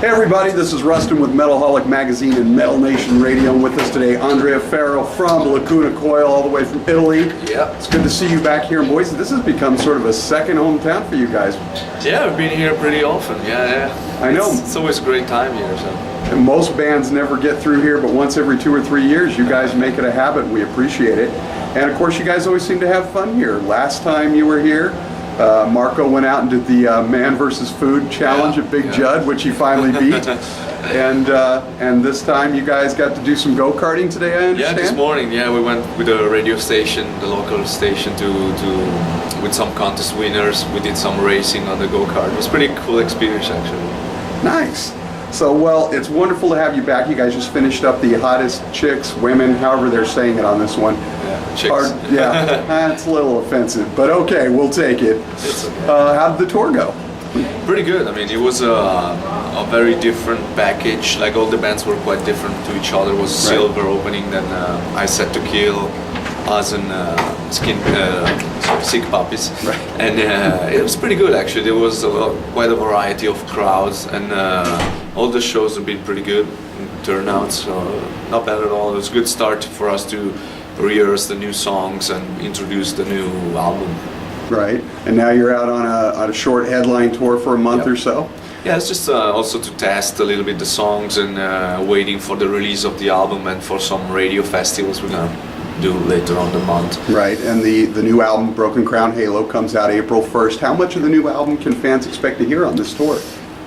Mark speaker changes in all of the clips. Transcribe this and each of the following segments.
Speaker 1: Hey everybody, this is Rustin with Metalholic Magazine and Metal Nation Radio, and with us today, Andrea Ferro from Lacuna Coil, all the way from Italy.
Speaker 2: Yeah.
Speaker 1: It's good to see you back here in Boise. This has become sort of a second hometown for you guys.
Speaker 2: Yeah, I've been here pretty often, yeah.
Speaker 1: I know.
Speaker 2: It's always a great time here, so.
Speaker 1: And most bands never get through here, but once every 2 or 3 years, you guys make it a habit, and we appreciate it. And of course, you guys always seem to have fun here. Last time you were here, Marco went out and did the Man vs. Food challenge at Big Judd, which he finally beat. And this time you guys got to do some go-karting today, I understand?
Speaker 2: Yeah, this morning, we went with the radio station, the local station, with some contest winners. We did some racing on the go-kart. It was a pretty cool experience, actually.
Speaker 1: Nice. So, well, it's wonderful to have you back. You guys just finished up the hottest chicks, women, however they're saying it on this one.
Speaker 2: Yeah, chicks.
Speaker 1: It's a little offensive, but okay, we'll take it.
Speaker 2: It's okay.
Speaker 1: How did the tour go?
Speaker 2: Pretty good. I mean, it was a very different package. Like, all the bands were quite different to each other. It was Silver opening, then I Set to Kill, us and Sick Puppies.
Speaker 1: Right.
Speaker 2: And it was pretty good, actually. There was quite a variety of crowds, and all the shows have been pretty good in turnouts, so not bad at all. It was a good start for us to rehearse the new songs and introduce the new album.
Speaker 1: Right, and now you're out on a short headline tour for a month or so?
Speaker 2: Yeah, it's just also to test a little bit the songs and waiting for the release of the album and for some radio festivals we're gonna do later on the month.
Speaker 1: Right, and the new album, Broken Crown Halo, comes out April 1st. How much of the new album can fans expect to hear on this tour?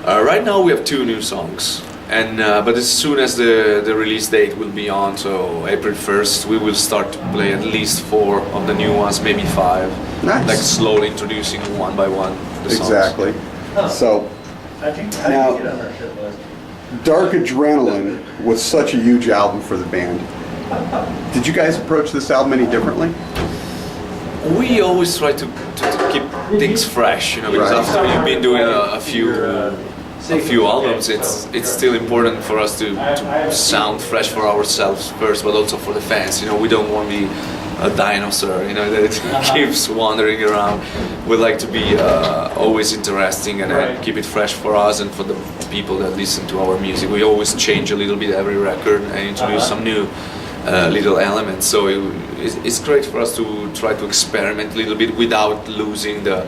Speaker 2: Right now we have 2 new songs, and but as soon as the release date will be on, so April 1st, we will start to play at least 4 of the new ones, maybe 5.
Speaker 1: Nice.
Speaker 2: Like slowly introducing one by one the songs.
Speaker 1: Exactly. So, now, Dark Adrenaline was such a huge album for the band. Did you guys approach this album any differently?
Speaker 2: We always try to keep things fresh, because after you've been doing a few albums, it's still important for us to sound fresh for ourselves first, but also for the fans. We don't want to be a dinosaur, that keeps wandering around. We like to be always interesting and keep it fresh for us and for the people that listen to our music. We always change a little bit every record and introduce some new little elements. So it's great for us to try to experiment a little bit without losing the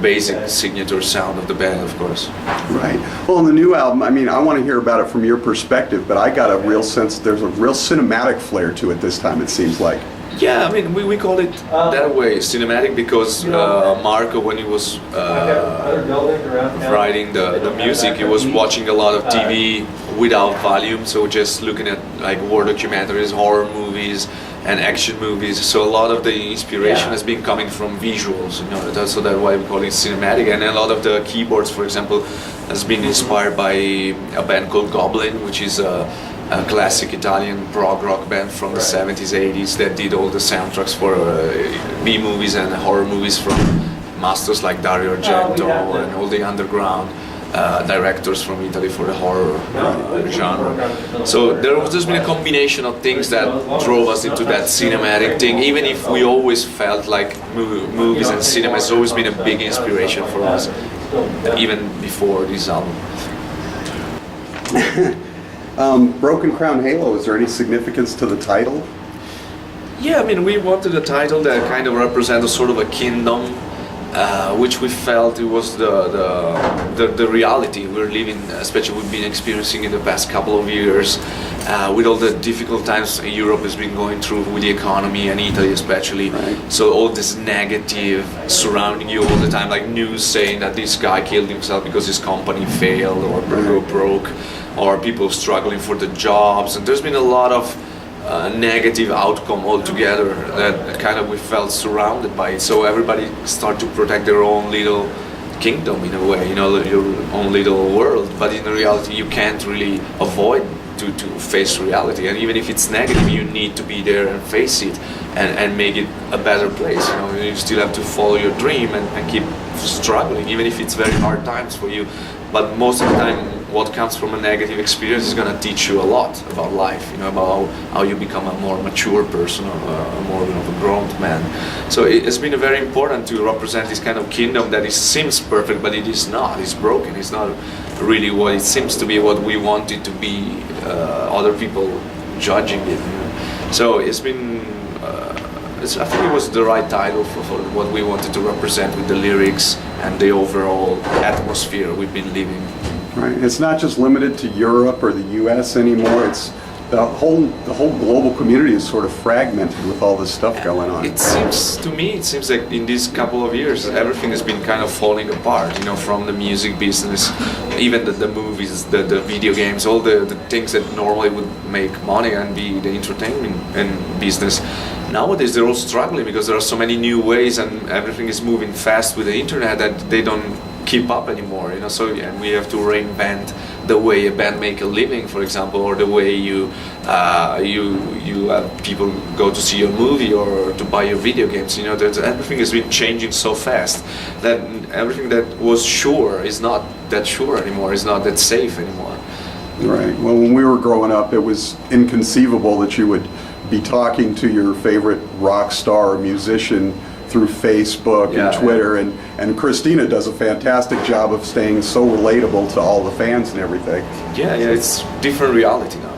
Speaker 2: basic signature sound of the band, of course.
Speaker 1: Right. Well, in the new album, I mean, I want to hear about it from your perspective, but I got a real sense there's a real cinematic flair to it this time, it seems like.
Speaker 2: Yeah, I mean, we call it that way, cinematic, because Marco, when he was writing the music, he was watching a lot of TV without volume, so just looking at like war documentaries, horror movies, and action movies. So a lot of the inspiration has been coming from visuals, so that's why we call it cinematic. And a lot of the keyboards, for example, has been inspired by a band called Goblin, which is a classic Italian prog rock band from the 70s, 80s that did all the soundtracks for B-movies and horror movies from masters like Dario Argento and all the underground directors from Italy for the horror genre. So there's been a combination of things that drove us into that cinematic thing, even if we always felt like movies and cinema has always been a big inspiration for us, even before this album.
Speaker 1: Broken Crown Halo, is there any significance to the title?
Speaker 2: Yeah, I mean, we wanted a title that kind of represented a sort of a kingdom, which we felt it was the reality we're living, especially we've been experiencing in the past couple of years, with all the difficult times Europe has been going through with the economy, and Italy especially.
Speaker 1: Right.
Speaker 2: So all this negative surrounding you all the time, like news saying that this guy killed himself because his company failed or broke, or people struggling for the jobs, and there's been a lot of negative outcome altogether that kind of we felt surrounded by it. So everybody started to protect their own little kingdom in a way, your own little world. But in reality, you can't really avoid to face reality. And even if it's negative, you need to be there and face it and make it a better place. You still have to follow your dream and keep struggling, even if it's very hard times for you. But most of the time, what comes from a negative experience is going to teach you a lot about life, about how you become a more mature person, or more of a grown man. So it's been very important to represent this kind of kingdom that seems perfect, but it is not. It's broken. It's not really what it seems to be, what we want it to be, other people judging it. So it's been, I think it was the right title for what we wanted to represent with the lyrics and the overall atmosphere we've been living.
Speaker 1: Right. It's not just limited to Europe or the U.S. anymore. It's the whole global community is sort of fragmented with all this stuff going on.
Speaker 2: It seems like in these couple of years, everything has been kind of falling apart. From the music business, even the movies, the video games, all the things that normally would make money and be the entertainment and business. Nowadays, they're all struggling because there are so many new ways, and everything is moving fast with the internet that they don't keep up anymore. So we have to reinvent the way a band make a living, for example, or the way you have people go to see your movie or to buy your video games. That everything has been changing so fast that everything that was sure is not that sure anymore. Is not that safe anymore.
Speaker 1: Right. Well, when we were growing up, it was inconceivable that you would be talking to your favorite rock star or musician through Facebook and Twitter, and Christina does a fantastic job of staying so relatable to all the fans and everything.
Speaker 2: Yeah, it's different reality now.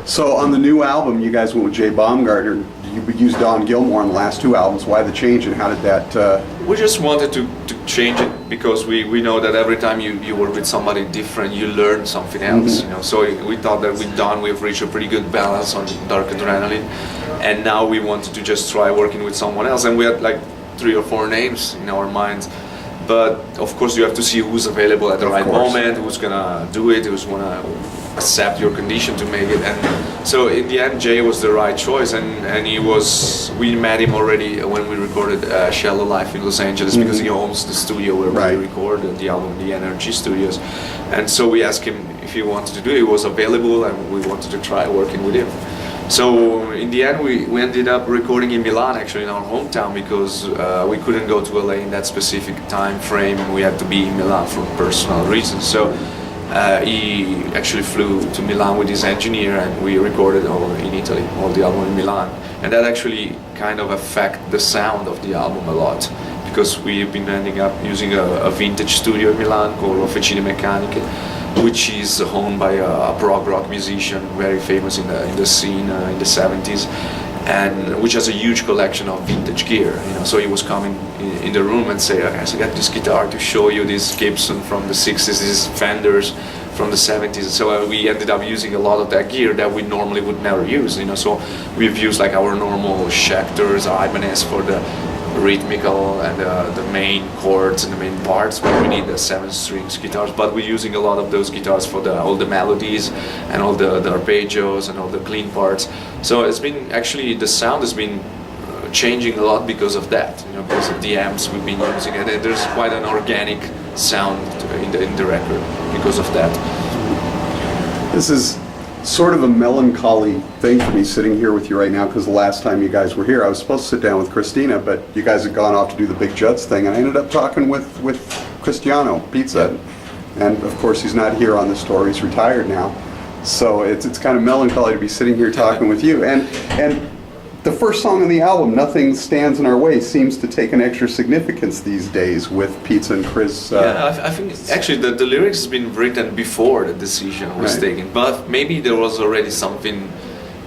Speaker 1: So on the new album, you guys went with Jay Baumgartner. You used Don Gilmore on the last two albums. Why the change, and how did that?
Speaker 2: We just wanted to change it because we know that every time you work with somebody different, you learn something else. So we thought that with Don we've reached a pretty good balance on Dark Adrenaline, and now we wanted to just try working with someone else, and we had like 3 or 4 names in our minds. But of course you have to see who's available at the right moment, who's gonna do it, who's gonna accept your condition to make it. And so in the end Jay was the right choice, and we met him already when we recorded Shallow Life in Los Angeles, because he owns the studio where we recorded the album, the Energy Studios. And so we asked him if he wanted to do it. He was available, and we wanted to try working with him. So in the end we ended up recording in Milan, actually in our hometown, because we couldn't go to LA in that specific time frame, and we had to be in Milan for personal reasons. So he actually flew to Milan with his engineer, and we recorded all in Italy, all the album in Milan. And that actually kind of affected the sound of the album a lot, because we've been ending up using a vintage studio in Milan called Officine Meccaniche, which is owned by a prog rock musician very famous in the scene in the 70s, and which has a huge collection of vintage gear. So he was coming in the room and say, "Okay, so I got this guitar to show you, this Gibson from the 60s, these Fenders from the 70s." So we ended up using a lot of that gear that we normally would never use. So we've used like our normal Schecters, Ibanez for the rhythmical and the main chords and the main parts where we need the 7-string guitars, but we're using a lot of those guitars for all the melodies and all the arpeggios and all the clean parts. So it's been actually, the sound has been changing a lot because of that, because of the amps we've been using, and there's quite an organic sound in the record because of that.
Speaker 1: This is sort of a melancholy thing for me sitting here with you right now, because the last time you guys were here I was supposed to sit down with Christina, but you guys had gone off to do the Big Juts thing, and I ended up talking with Cristiano Pizza, and of course he's not here on this tour, he's retired now, so it's kind of melancholy to be sitting here talking with you. And the first song on the album, Nothing Stands in Our Way, seems to take an extra significance these days with Pizza and Chris.
Speaker 2: I think actually the lyrics has been written before the decision was taken, but maybe there was already something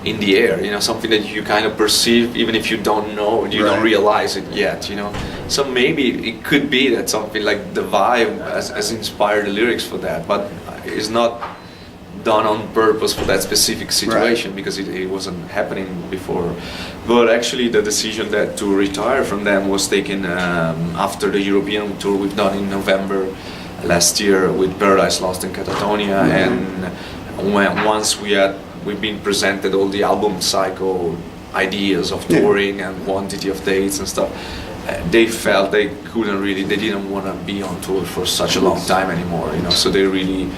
Speaker 2: in the air, something that you kind of perceive even if you don't know, you don't realize it yet, So maybe it could be that something like the vibe has inspired the lyrics for that, but it's not done on purpose for that specific situation, because it wasn't happening before. But actually the decision to retire from them was taken after the European tour we've done in November last year with Paradise Lost in Catatonia, and once we've been presented all the album cycle ideas of touring and quantity of dates and stuff, they felt they didn't want to be on tour for such a long time anymore, so they really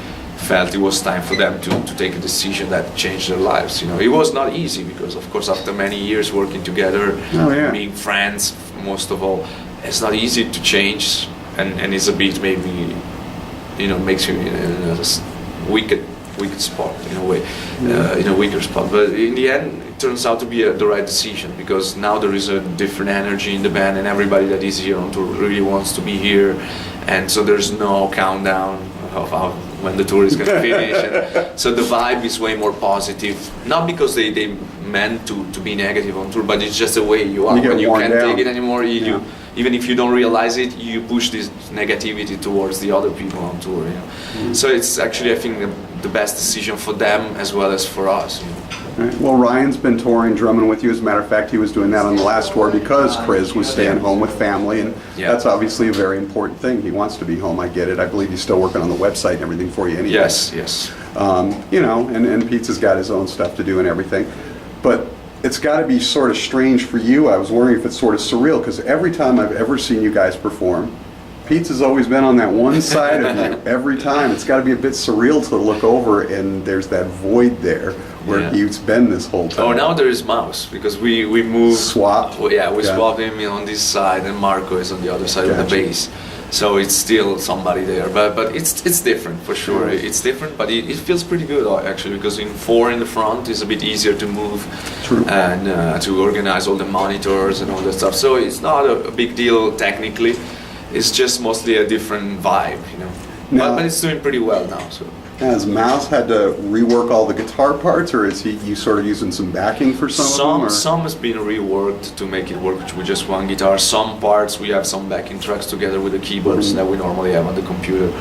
Speaker 2: felt it was time for them to take a decision that changed their lives. It was not easy, because of course after many years working together, being friends most of all, it's not easy to change, and it's a bit maybe makes you in a wicked spot in a way, in a weaker spot. But in the end, turns out to be the right decision, because now there is a different energy in the band, and everybody that is here on tour really wants to be here, and so there's no countdown of when the tour is going to finish. And so the vibe is way more positive, not because they meant to be negative on tour, but it's just the way you are.
Speaker 1: You get
Speaker 2: when you
Speaker 1: worn
Speaker 2: can't
Speaker 1: down.
Speaker 2: take it anymore, you even if you don't realize it, you push this negativity towards the other people on tour. So it's actually, I think, the best decision for them as well as for us.
Speaker 1: Right. Well, Ryan's been touring, drumming with you. As a matter of fact, he was doing that on the last tour because Chris was staying home with family, and that's obviously a very important thing. He wants to be home. I get it. I believe he's still working on the website and everything for you anyway.
Speaker 2: Yes.
Speaker 1: You know, and Pete's got his own stuff to do and everything. But it's got to be sort of strange for you. I was wondering if it's sort of surreal, because every time I've ever seen you guys perform, Pete's has always been on that one side of you. Every time. It's got to be a bit surreal to look over and there's that void there where he's been this whole time.
Speaker 2: Oh, now there is Mouse, because we moved.
Speaker 1: Swap?
Speaker 2: Well, yeah, we swapped him on this side, and Marco is on the other side of the bass. So it's still somebody there, but it's different for sure. It's different, but it feels pretty good actually, because in 4 in the front is a bit easier to move and to organize all the monitors and all that stuff. So it's not a big deal technically. It's just mostly a different vibe, you know.
Speaker 1: Now,
Speaker 2: but it's doing pretty well now. So
Speaker 1: has Mouse had to rework all the guitar parts, or is you sort of using some backing for some of them? Or?
Speaker 2: Some has been reworked to make it work with just one guitar. Some parts we have some backing tracks together with the keyboards that we normally have on the computer.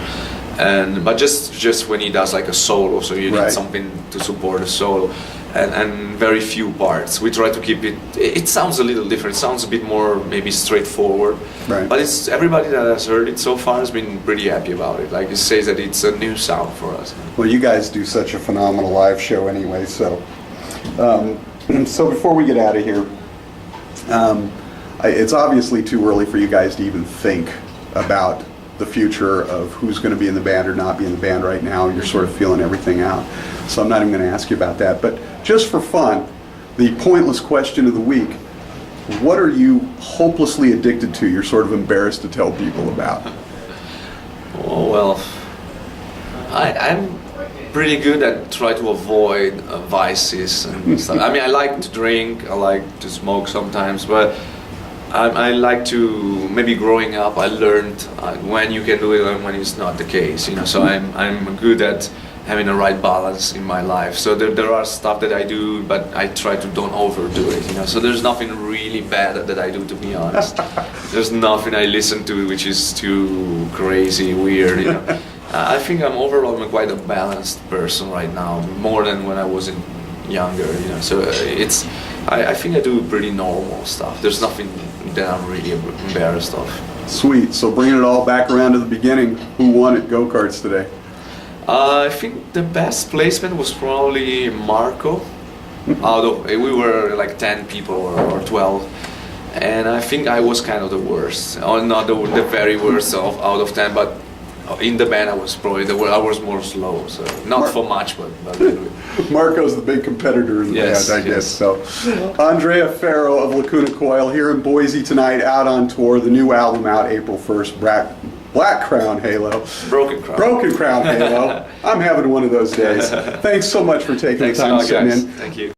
Speaker 2: But just when he does like a solo, so you need something to support a solo, and very few parts. We try to keep it. It sounds a little different. It sounds a bit more maybe straightforward.
Speaker 1: Right.
Speaker 2: But it's everybody that has heard it so far has been pretty happy about it. Like, it says that it's a new sound for us.
Speaker 1: Well, you guys do such a phenomenal live show anyway. So, so before we get out of here, it's obviously too early for you guys to even think about the future of who's going to be in the band or not be in the band right now. You're sort of feeling everything out. So I'm not even going to ask you about that. But just for fun, the pointless question of the week, what are you hopelessly addicted to, you're sort of embarrassed to tell people about?
Speaker 2: Oh, well, I'm pretty good at try to avoid vices and stuff. I mean, I like to drink, I like to smoke sometimes, but I like to, maybe growing up, I learned when you can do it and when it's not the case, you know. So I'm good at having the right balance in my life. So there are stuff that I do, but I try to don't overdo it, you know. So there's nothing really bad that I do, to be honest. There's nothing I listen to which is too crazy, weird, you know. I think I'm quite a balanced person right now, more than when I was younger, you know. So I think I do pretty normal stuff. There's nothing that I'm really embarrassed of.
Speaker 1: Sweet. So bringing it all back around to the beginning, who won at go-karts today?
Speaker 2: I think the best placement was probably Marco. We were like 10 people or 12, and I think I was kind of the worst, or not the very worst out of 10, but in the band I was probably I was more slow, so not for much, but a little bit.
Speaker 1: Marco's the big competitor in the band, I guess. So, Andrea Ferro of Lacuna Coil here in Boise tonight, out on tour. The new album out April 1st, Black Crown Halo.
Speaker 2: Broken Crown.
Speaker 1: Broken Crown Halo. I'm having one of those days. Thanks so much for taking the time to sit in.
Speaker 2: Thank you.